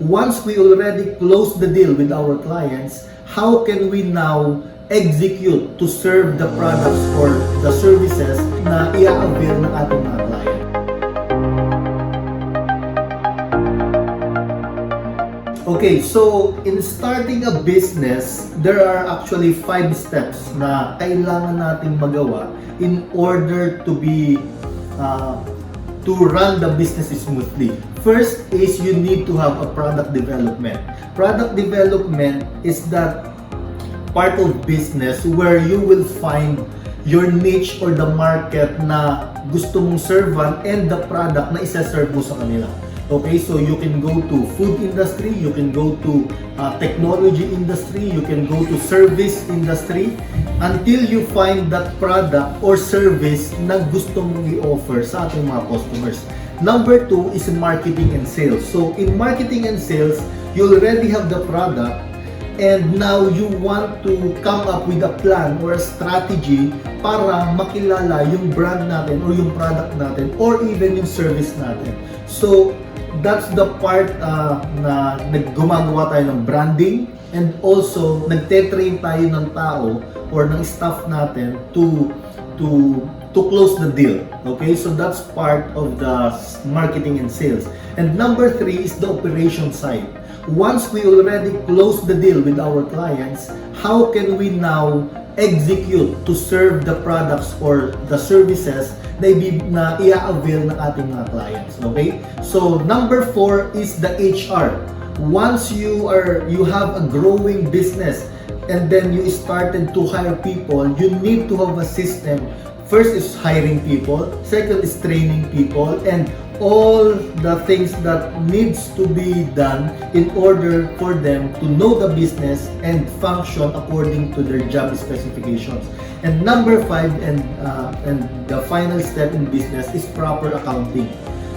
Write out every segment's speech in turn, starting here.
Once we already close the deal with our clients, how can we now execute to serve the products or the services na i-avail ng ating mga client? Okay, so in starting a business, there are actually 5 steps na kailangan nating magawa in order to run the business smoothly. First is you need to have a product development. Product development is that part of business where you will find your niche or the market na gusto mong servan and the product na isa-serve mo sa kanila. Okay, so you can go to food industry, you can go to technology industry, you can go to service industry until you find that product or service na gusto mong i-offer sa ating mga customers. Number 2 is marketing and sales. So in marketing and sales, you already have the product and now you want to come up with a plan or a strategy para makilala yung brand natin or yung product natin or even yung service natin. So that's the part na gumagawa tayo ng branding and also nagte-train tayo ng tao or ng staff natin to close the deal. Okay, so that's part of the marketing and sales. And number 3 is the operation side. Once we already close the deal with our clients, how can we now execute to serve the products or the services na i-avail ng ating mga clients? Okay, so number 4 is the HR. Once you have a growing business and then you started to hire people, you need to have a system. First is hiring people, second is training people, and all the things that needs to be done in order for them to know the business and function according to their job specifications. And number 5 and the final step in business is proper accounting.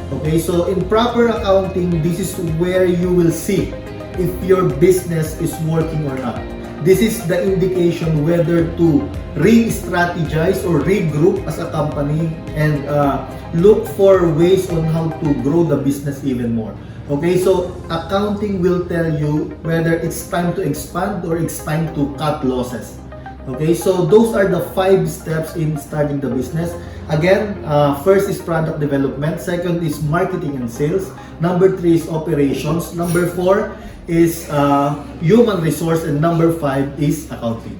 Okay, so in proper accounting, this is where you will see if your business is working or not. This is the indication whether to re-strategize or regroup as a company and look for ways on how to grow the business even more. Okay, so accounting will tell you whether it's time to expand or it's time to cut losses. Okay, so those are the 5 steps in starting the business. Again, first is product development, second is marketing and sales, number 3 is operations, number 4 is human resource, and number 5 is accounting.